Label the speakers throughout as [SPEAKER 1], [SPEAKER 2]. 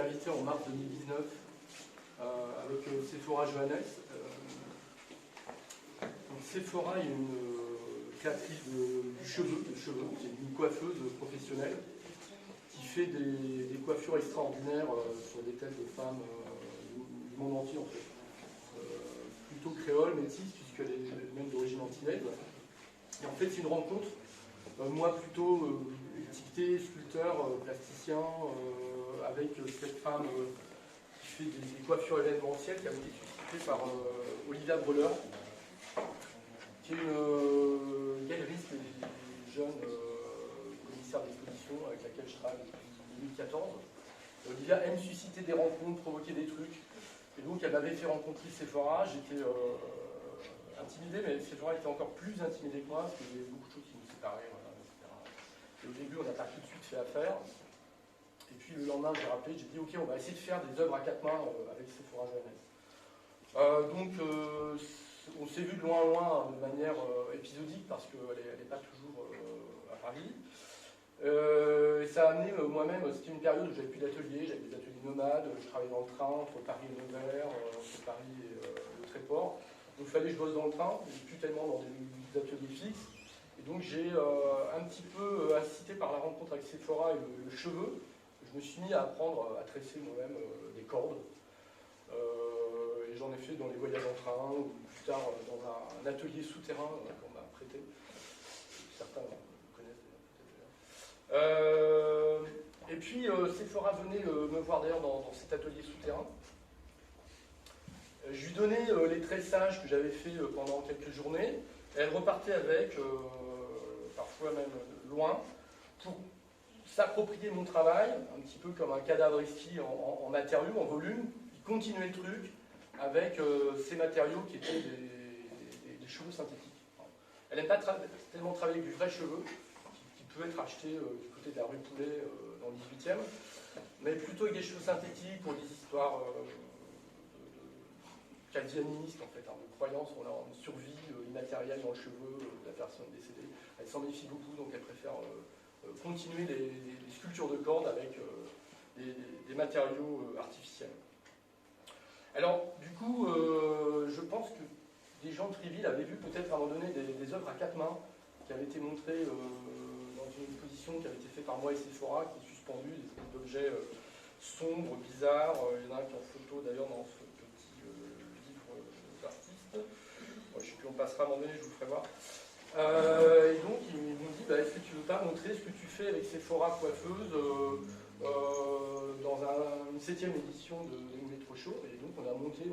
[SPEAKER 1] invité en mars 2019 avec Sephora Johannes. Donc Sephora est une créatrice du cheveu, c'est une coiffeuse professionnelle qui fait des coiffures extraordinaires sur des têtes de femmes du monde entier en fait. Plutôt créole, métisse, puisqu'elle est même d'origine antillaise. Et en fait, c'est une rencontre, moi plutôt étiqueté, sculpteur, plasticien, avec cette femme qui fait des coiffures événementielles qui a été suscitée par Olivia Breuer, qui est une galeriste et jeune commissaire d'exposition avec laquelle je travaille depuis 2014. Olivia aime susciter des rencontres, provoquer des trucs. Et donc elle m'avait fait rencontrer Sephora, j'étais intimidé, mais Sephora était encore plus intimidé que moi, parce qu'il y avait beaucoup de choses qui nous séparaient, voilà, etc. Et au début, on n'a pas tout de suite fait affaire. Et puis le lendemain, j'ai rappelé, j'ai dit, ok, on va essayer de faire des œuvres à quatre mains avec Sephora Johannes. On s'est vu de loin en loin de manière épisodique, parce qu'elle n'est pas toujours à Paris. Et ça a amené moi-même, c'était une période où j'avais plus d'ateliers, j'avais des ateliers nomades, je travaillais dans le train entre Paris et Nevers, entre Paris et le Tréport. Donc il fallait que je bosse dans le train, plus tellement dans des ateliers fixes. Et donc j'ai un petit peu incité par la rencontre avec Sephora et le cheveu, je me suis mis à apprendre à tresser moi-même des cordes. Et j'en ai fait dans les voyages en train, ou plus tard dans un atelier souterrain qu'on m'a prêté. Certains connaissent peut-être. Et puis Sephora venait me voir d'ailleurs dans cet atelier souterrain. Je lui donnais les tressages que j'avais fait pendant quelques journées. Et elle repartait avec, parfois même loin, pour s'approprier mon travail, un petit peu comme un cadavre ici en matériaux, en volume. Il continuait le truc avec ces matériaux qui étaient des cheveux synthétiques. Elle n'aime pas tellement travailler avec du vrai cheveu, qui peut être acheté du côté de la rue Poulet dans le 18e, mais plutôt avec des cheveux synthétiques pour des histoires calvianistes en fait, hein, de croyances, on a une survie immatérielle dans le cheveu de la personne décédée. Elle s'en méfie beaucoup, donc elle préfère continuer les sculptures de cordes avec des matériaux artificiels. Alors, du coup, je pense que des gens de Triville avaient vu peut-être à un moment donné des œuvres à quatre mains qui avaient été montrées dans une exposition qui avait été faite par moi et Sephora, qui est suspendue, des espèces d'objets sombres, bizarres. Il y en a un qui est en photo d'ailleurs dans ce petit livre d'artiste. Bon, je ne sais plus, on passera à un moment donné, je vous ferai voir. Et donc ils m'ont dit, est-ce que tu ne veux pas montrer ce que tu fais avec Sephora coiffeuse dans une 7e édition de Moulé Trop Chaud. Et donc on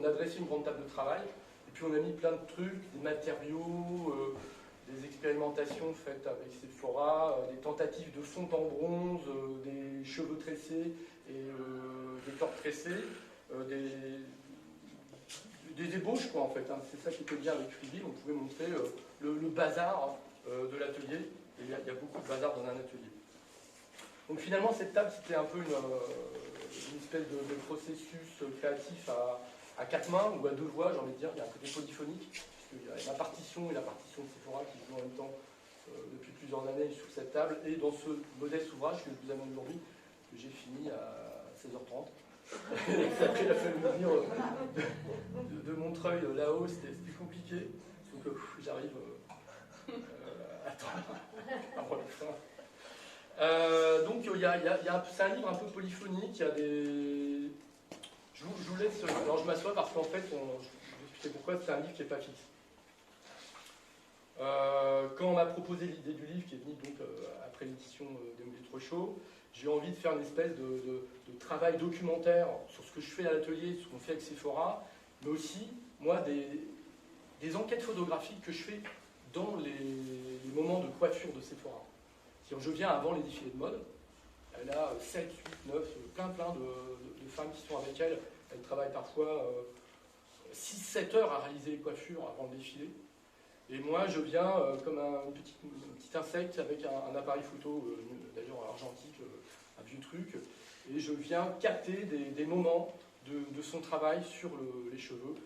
[SPEAKER 1] a dressé une grande table de travail, et puis on a mis plein de trucs, des matériaux, des expérimentations faites avec Sephora, des tentatives de fonte en bronze, des cheveux tressés et des cordes tressées, des ébauches quoi en fait, hein. C'est ça qui était bien avec Freeville, on pouvait montrer le bazar de l'atelier, et il y a beaucoup de bazar dans un atelier. Donc finalement cette table c'était un peu une espèce de processus créatif à quatre mains, ou à deux voix j'ai envie de dire, il y a un côté polyphonique, puisqu'il y a ma partition et la partition de Sephora qui jouent en même temps depuis plusieurs années sur cette table, et dans ce modeste ouvrage que je vous amène aujourd'hui, que j'ai fini à 16h30. Après, il a fallu venir de Montreuil là-haut, c'était plus compliqué. Donc j'arrive à temps. Donc c'est un livre un peu polyphonique. Il y a des. Je vous laisse. Alors je m'assois parce qu'en fait, je vais expliquer pourquoi c'est un livre qui n'est pas fixe. Quand on m'a proposé l'idée du livre, qui est venue donc après l'édition des Moulés Trop Chaud, j'ai eu envie de faire une espèce de travail documentaire sur ce que je fais à l'atelier, ce qu'on fait avec Sephora, mais aussi, moi, des enquêtes photographiques que je fais dans les moments de coiffure de Sephora. C'est-à-dire, je viens avant les défilés de mode, elle a 7, 8, 9, plein de femmes qui sont avec elle, elle travaille parfois 6-7 heures à réaliser les coiffures avant le défilé. Et moi, je viens comme un petit insecte avec un appareil photo, d'ailleurs argentique, un vieux truc, et je viens capter des moments de son travail sur les cheveux.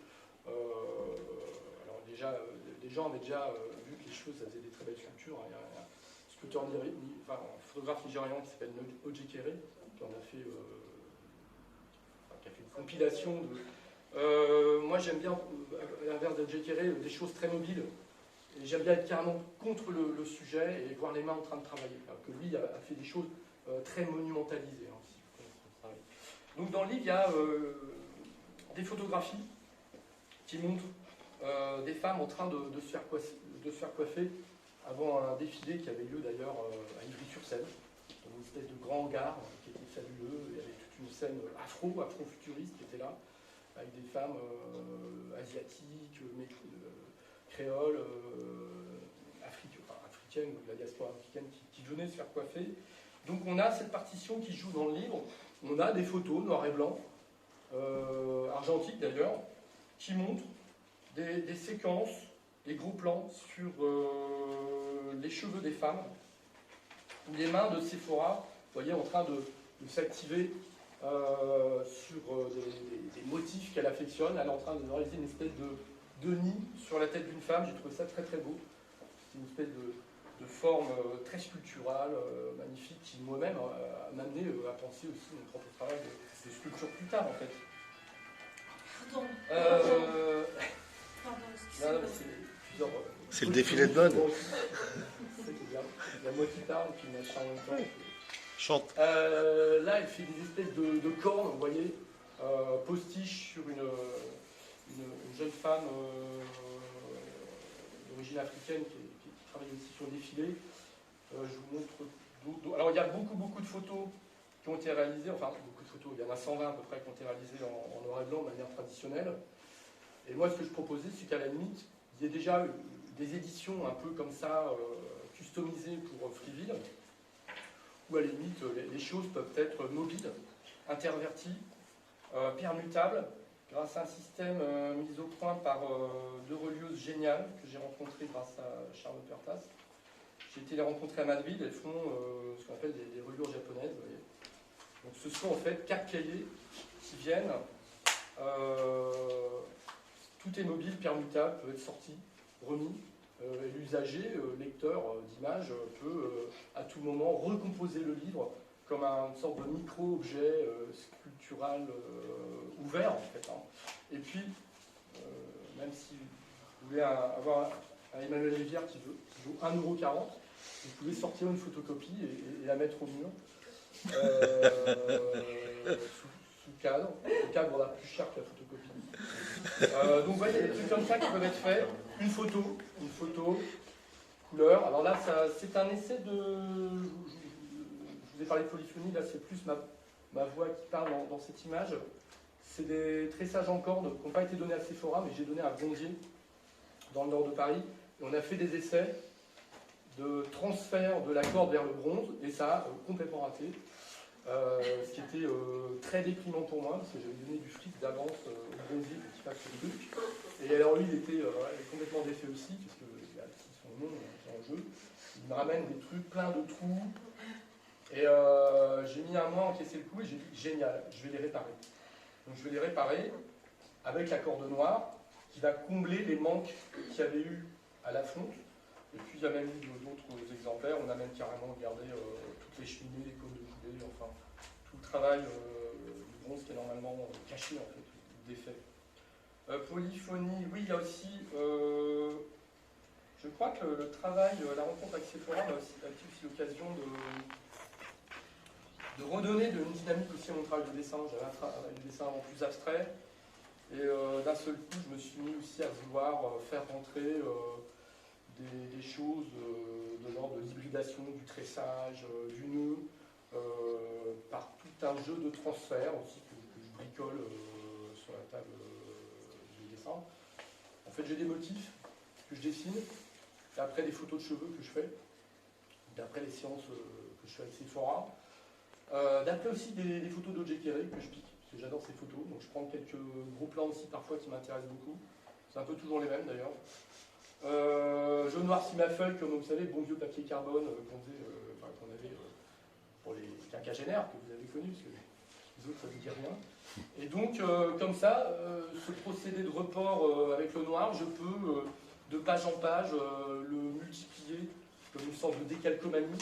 [SPEAKER 1] Alors déjà, des gens avaient déjà vu que les cheveux, ça faisait des très belles sculptures. Il y a un sculpteur un photographe nigérian qui s'appelle Oji Kere, qui en a fait compilation de... moi j'aime bien, à l'inverse de Jay Carrey, des choses très mobiles. Et j'aime bien être carrément contre le sujet et voir les mains en train de travailler. Alors que lui a fait des choses très monumentalisées. Hein, si vous connaissez son travail. Donc dans le livre, il y a des photographies qui montrent des femmes en train de se faire coiffer avant un défilé qui avait lieu d'ailleurs à Ivry-sur-Seine, dans une espèce de grand hangar qui était fabuleux. Il y avait toute une scène afro-futuriste qui était là, avec des femmes asiatiques, créoles, africaines, ou de la diaspora africaine, qui venaient se faire coiffer. Donc on a cette partition qui joue dans le livre, on a des photos noir et blanc, argentiques d'ailleurs, qui montrent des séquences, des gros plans sur les cheveux des femmes, ou les mains de Sephora, vous voyez, en train de s'activer sur des motifs qu'elle affectionne. Elle est en train de réaliser une espèce de nid sur la tête d'une femme. J'ai trouvé ça très très beau. C'est une espèce de forme très sculpturale, magnifique, qui moi-même m'a amené à penser aussi mon propre travail de sculpture plus tard en fait.
[SPEAKER 2] Pardon.
[SPEAKER 1] Non, c'est plusieurs.
[SPEAKER 3] C'est le défilé de mode.
[SPEAKER 1] C'est bien. Il y a moi qui parle, puis il machin en même temps.
[SPEAKER 3] Chante.
[SPEAKER 1] Là, elle fait des espèces de cornes, vous voyez, postiches sur une jeune femme d'origine africaine qui travaille aussi sur le défilé. Je vous montre d'autres. Alors, il y a beaucoup de photos qui ont été réalisées, enfin, beaucoup de photos, il y en a 120 à peu près qui ont été réalisées en noir et blanc de manière traditionnelle. Et moi, ce que je proposais, c'est qu'à la limite, il y ait déjà des éditions un peu comme ça, customisées pour Freeville, où à la limite, les choses peuvent être mobiles, interverties, permutables, grâce à un système mis au point par deux relieuses géniales que j'ai rencontrées grâce à Charlotte Pertas. J'ai été les rencontrer à Madrid, elles font ce qu'on appelle des reliures japonaises. Vous voyez. Donc ce sont en fait 4 cahiers qui viennent. Tout est mobile, permutable, peut être sorti, remis. Et l'usager, lecteur d'images, peut à tout moment recomposer le livre comme une sorte de micro-objet sculptural ouvert en fait. Hein. Et puis, même si vous voulez avoir un Emmanuel Rivière qui vaut 1,40 €, vous pouvez sortir une photocopie et la mettre au mur. Sous cadre. Le cadre va plus cher que la photocopie. Donc vous voyez, il y a des trucs comme ça qui peuvent être faits. Une photo, couleur. Alors là, c'est un essai de... Je vous ai parlé de polyphonie, là c'est plus ma voix qui parle dans cette image. C'est des tressages en corde qui n'ont pas été donnés à Sephora, mais j'ai donné à Gonzier, dans le nord de Paris. Et on a fait des essais de transfert de la corde vers le bronze, et ça a complètement raté. Ce qui était très déprimant pour moi, parce que j'avais donné du fric d'avance au Gonzier pour qu'il fasse ce truc. Et alors lui, il était complètement défait aussi, parce qu'il a son nom en jeu. Il me ramène des trucs pleins de trous. Et j'ai mis un mois à encaisser le coup, et j'ai dit, génial, je vais les réparer. Donc je vais les réparer avec la corde noire, qui va combler les manques qu'il y avait eu à la fonte. Et puis il y a même eu d'autres exemplaires, on a même carrément gardé toutes les cheminées, les cônes de coulée, enfin tout le travail du bronze qui est normalement caché en fait, défait. Polyphonie, oui, il y a aussi, je crois que le travail, la rencontre avec Sephora a été aussi l'occasion de redonner une dynamique aussi à mon travail de dessin. J'avais un travail de dessin plus abstrait, et d'un seul coup je me suis mis aussi à vouloir faire rentrer des choses de l'ordre de l'hybridation, du tressage, du nœud, par tout un jeu de transfert aussi que je bricole sur la table de dessin. En fait, j'ai des motifs que je dessine, et après des photos de cheveux que je fais, d'après les séances que je fais avec Sephora, d'après aussi des photos de Jay Carrey que je pique, parce que j'adore ces photos, donc je prends quelques gros plans aussi parfois qui m'intéressent beaucoup. C'est un peu toujours les mêmes d'ailleurs. Je noircis ma feuille comme vous savez, bon vieux papier carbone qu'on avait pour les quinquagénaires que vous avez connus, parce que les autres ça ne vous dit rien. Et donc comme ça, ce procédé de report avec le noir, je peux de page en page le multiplier comme une sorte de décalcomanie.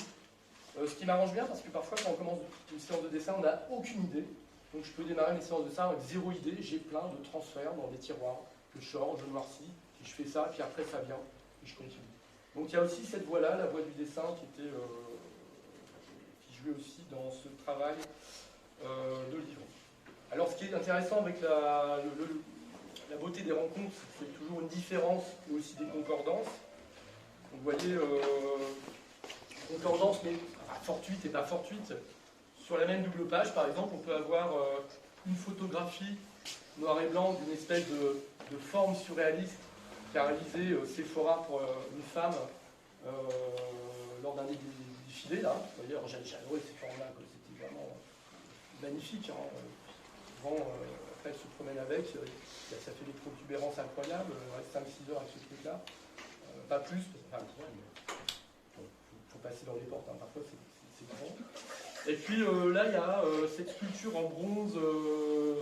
[SPEAKER 1] Ce qui m'arrange bien parce que parfois quand on commence une séance de dessin, on n'a aucune idée. Donc je peux démarrer mes séances de ça avec zéro idée, j'ai plein de transferts dans des tiroirs, que je sors, je noircis, puis je fais ça, puis après ça vient, et je continue. Donc il y a aussi cette voie-là, la voie du dessin, qui jouait aussi dans ce travail de livre. Alors ce qui est intéressant avec la beauté des rencontres, c'est qu'il y a toujours une différence et aussi des concordances. Donc, vous voyez, concordance, mais fortuite et pas fortuite. Sur la même double page, par exemple, on peut avoir une photographie noir et blanc d'une espèce de forme surréaliste qu'a réalisé Sephora pour une femme lors d'un défilé. Là. Vous voyez, j'ai adoré ces formes-là, c'était vraiment magnifique. Hein. Souvent, après, elle se promène avec, ça fait des protubérances incroyables, on reste 5-6 heures avec ce truc-là. Pas plus, parce que faut passer dans les portes, hein, parfois c'est grand. Et puis là, il y a cette sculpture en bronze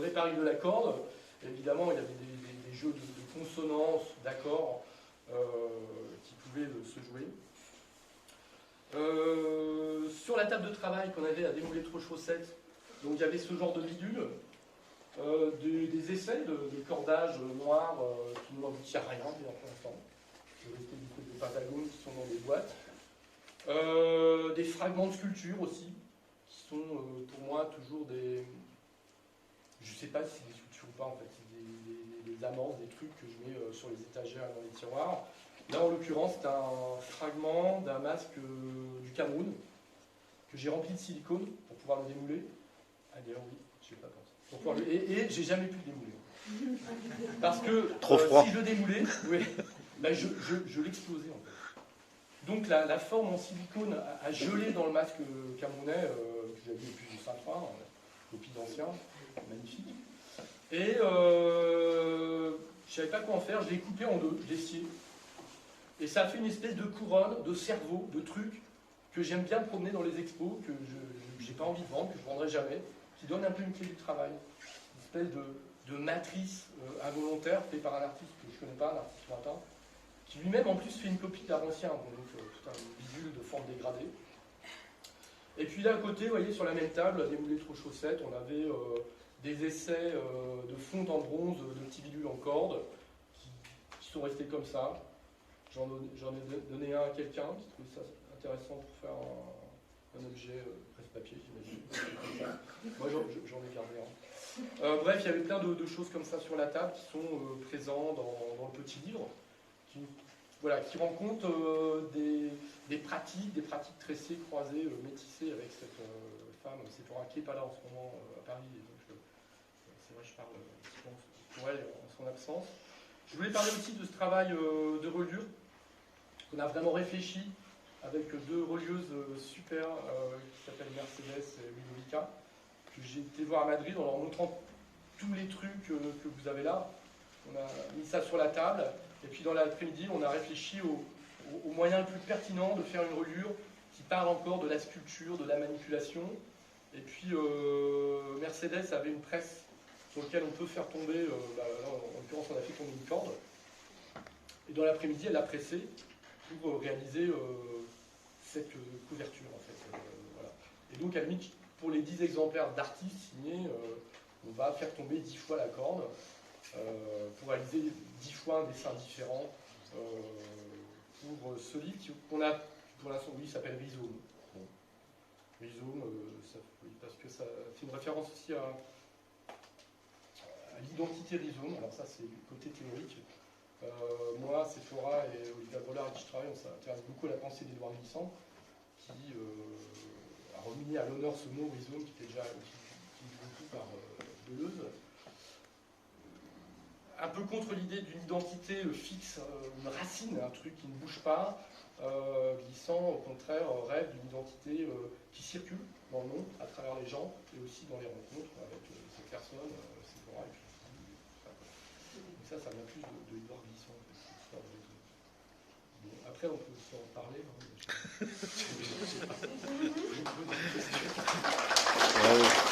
[SPEAKER 1] réparée de la corde. Et évidemment, il y avait des jeux de consonances, d'accords qui pouvaient se jouer. Sur la table de travail qu'on avait à démouler trop chaussettes, donc il y avait ce genre de bidule, des essais de cordage noir qui n'ont abouti à rien pour l'instant. Des trucs de Patagone qui sont dans des boîtes. Des fragments de sculpture aussi, qui sont pour moi toujours des... Je ne sais pas si c'est des sculptures ou pas en fait, c'est des amorces, des trucs que je mets sur les étagères et dans les tiroirs. Là en l'occurrence c'est un fragment d'un masque du Cameroun que j'ai rempli de silicone pour pouvoir le démouler. Ah d'ailleurs oui, je n'ai pas pensé. Et j'ai jamais pu le démouler. Parce que si je le démoulais, oui, là, je l'explosais en fait. Donc la forme en silicone a gelé dans le masque camerounais, que j'avais depuis 5 ans, copie d'ancien, magnifique. Et je ne savais pas quoi en faire, je l'ai coupé en deux, je l'ai scié. Et ça a fait une espèce de couronne, de cerveau, de truc que j'aime bien promener dans les expos, que je n'ai pas envie de vendre, que je ne vendrai jamais, qui donne un peu une clé du travail. Une espèce de matrice involontaire faite par un artiste que je ne connais pas, un artiste lointain, qui lui-même en plus fait une copie d'art ancien, donc tout un bidule de forme dégradée. Et puis là à côté, vous voyez, sur la même table, à démouler trop chaussettes, on avait des essais de fonte en bronze, de petits bidules en corde, qui sont restés comme ça. J'en ai donné un à quelqu'un qui trouvait ça intéressant pour faire un objet presse-papier, j'imagine. Moi j'en ai gardé un. Bref, il y avait plein de choses comme ça sur la table qui sont présentes dans le petit livre. Qui rencontre des pratiques tressées, croisées, métissées avec cette femme, Sephora, qui n'est pas là en ce moment à Paris, et donc c'est vrai que je parle pour elle en son absence. Je voulais parler aussi de ce travail de reliure, qu'on a vraiment réfléchi avec deux relieuses super qui s'appellent Mercedes et Ludovica, que j'ai été voir à Madrid en leur montrant tous les trucs que vous avez là. On a mis ça sur la table. Et puis dans l'après-midi, on a réfléchi au moyen le plus pertinent de faire une reliure qui parle encore de la sculpture, de la manipulation. Et puis Mercedes avait une presse sur laquelle on peut faire tomber, en l'occurrence on a fait tomber une corde. Et dans l'après-midi, elle l'a pressée pour réaliser cette couverture en fait. Voilà. Et donc à la limite, pour les 10 exemplaires d'artistes signés, on va faire tomber 10 fois la corde. Pour réaliser 10 fois un dessin différent pour ce livre qu'on a, pour l'instant, oui, s'appelle Rhizome. Bon. Rhizome, parce que ça fait une référence aussi à l'identité rhizome. Alors ça, c'est le côté théorique. Moi, Sephora et Olivia Bollard avec qui je travaille, on s'intéresse beaucoup à la pensée d'Édouard Glissant, qui a remis à l'honneur ce mot rhizome qui était déjà utilisé beaucoup par Deleuze. Un peu contre l'idée d'une identité fixe, une racine, un truc qui ne bouge pas. Glissant, au contraire, rêve d'une identité qui circule dans le monde, à travers les gens, et aussi dans les rencontres avec ces personnes, Sephora et puis donc ça vient plus de Édouard Glissant. Bon, après, on peut aussi en parler. Hein,